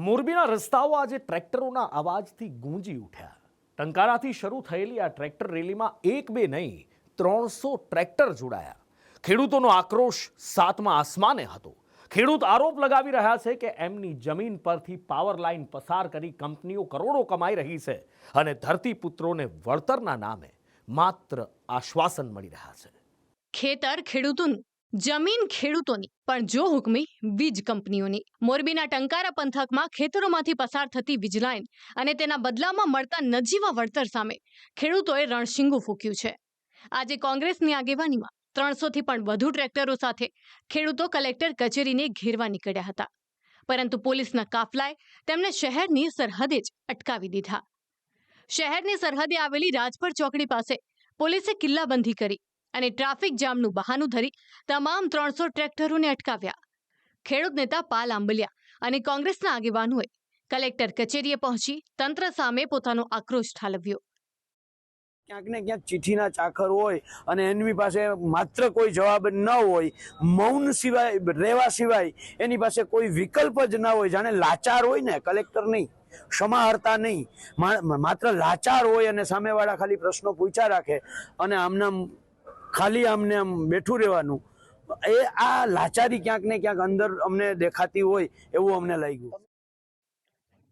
મોરબીના રસ્તાઓ આજે ટ્રેક્ટરોના અવાજથી ગૂંજી ઉઠ્યા. ટંકારાથી શરૂ થયેલી આ ટ્રેક્ટર રેલીમાં એક બે નહીં 300 ટ્રેક્ટર જોડાયા. ખેડૂતોનો આક્રોશ સાતમા આસમાને હતો. ખેડૂત આરોપ લગાવી રહ્યા છે કે એમની જમીન પરથી પાવર લાઇન પસાર કરી કંપનીઓ કરોડો કમાઈ રહી છે અને ધરતીપુત્રોને વળતરના નામે માત્ર આશ્વાસન મળી રહ્યા છે. ખેતર ખેડૂતોનું, જમીન ખેડૂતોની, પણ જો હુકમી વીજ કંપનીઓની. મોરબીના ટંકારા પંથકમાં ખેતરોમાંથી પસાર થતી વીજ લાઇન અને તેના બદલામાં મળતા નજીવા વળતર સામે ખેડૂતોએ રણશીંગું ફૂંક્યું છે. આજે કોંગ્રેસની આગેવાનીમાં 300થી પણ વધુ ટ્રેક્ટરો સાથે ખેડૂતો કલેક્ટર કચેરીને ઘેરવા નીકળ્યા હતા, પરંતુ પોલીસના કાફલાએ તેમને શહેરની સરહદે જ અટકાવી દીધા. શહેરની સરહદે આવેલી રાજપર ચોકડી પાસે પોલીસે કિલ્લાબંધી કરી અને ટ્રાફિક જામનું બહાનું ધરી તમામ 300 ટ્રેક્ટરોને અટકાવ્યા. ખેડૂત નેતા પાલ આંબલિયા અને કોંગ્રેસના આગેવાનોએ કલેક્ટર કચેરીએ પહોંચી તંત્ર સામે પોતાનો આક્રોશ ઠાલવ્યો. ક્યાંક ને ક્યાંક ચીઠીના ચાકર હોય અને એની પાસે માત્ર કોઈ જવાબ ન હોય, મૌન સિવાય રહેવા સિવાય એની પાસે કોઈ વિકલ્પ જ ના હોય. જાણે લાચાર હોય ને, કલેક્ટર નહીં, ક્ષમાહર્તા નહીં, માત્ર લાચાર હોય અને સામેવાળા ખાલી પ્રશ્નો પૂછ્યા રાખે અને આમને ખાલી આમને આમ બેઠું રહેવાનું. આ લાચારી ક્યાંક ને ક્યાંક અંદર અમને દેખાતી હોય એવું અમને લાગ્યું.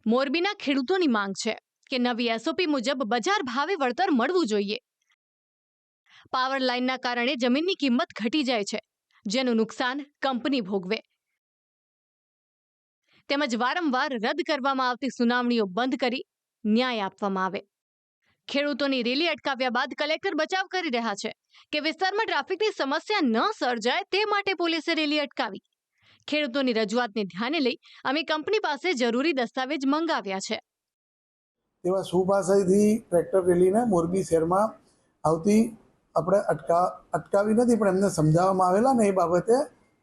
મોરબીના ખેડૂતોની માંગ છે કે નવી એસઓપી મુજબ બજાર ભાવે વળતર મળવું જોઈએ. પાવર લાઇનના કારણે જમીનની કિંમત ઘટી જાય છે, જેનું નુકસાન કંપની ભોગવે. તેમજ વારંવાર રદ કરવામાં આવતી સુનાવણીઓ બંધ કરી ન્યાય આપવામાં આવે. ખેડૂતોની રેલી અટકાવ્યા બાદ કલેક્ટર બચાવ કરી રહ્યા છે કે વિસ્તારમાં ટ્રાફિકની સમસ્યા ન સર્જાય તે માટે પોલીસે રેલી અટકાવી. ખેડૂતોની રજૂઆતને ધ્યાને લઈ અમે કંપની પાસે જરૂરી દસ્તાવેજ મંગાવ્યા છે. તેવા સુભાષાથી ટ્રેક્ટર રેલીને મોરબી શહેરમાં આવતી આપણે અટકાવી નથી, પણ એમને સમજાવવામાં આવેલા ને એ બાબતે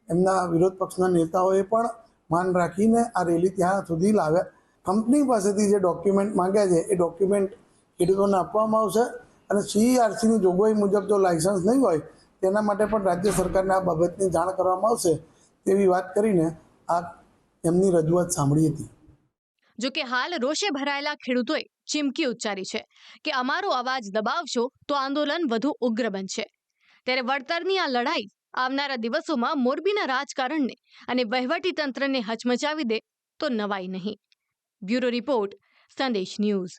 એમના વિરોધ પક્ષના નેતાઓએ પણ માન રાખીને આ રેલી ત્યાં સુધી લાવ્યા. કંપની પાસેથી જે ડોક્યુમેન્ટ માંગ્યા છે એ ડોક્યુમેન્ટ ખેડૂતોને આપવામાં આવશે અને CERCની જોગવાઈ મુજબ જો લાયસન્સ નહીં હોય તેના માટે પણ રાજ્ય સરકારને આ બાબતની જાણ કરવામાં આવશે તેવી વાત કરીને આ એમની રજૂઆત સાંભળી હતી. જો કે હાલ રોષે ભરાયેલા ખેડૂતોએ ચીમકી ઉચ્ચારી છે કે અમારો અવાજ દબાવશો તો આંદોલન વધુ ઉગ્ર બનશે. ત્યારે વળતરની આ લડાઈ આવનારા દિવસોમાં મોરબીના રાજકારણને અને વહીવટી તંત્રને હચમચાવી દે તો નવાઈ નહીં. બ્યુરો રિપોર્ટ, સંદેશ ન્યૂઝ.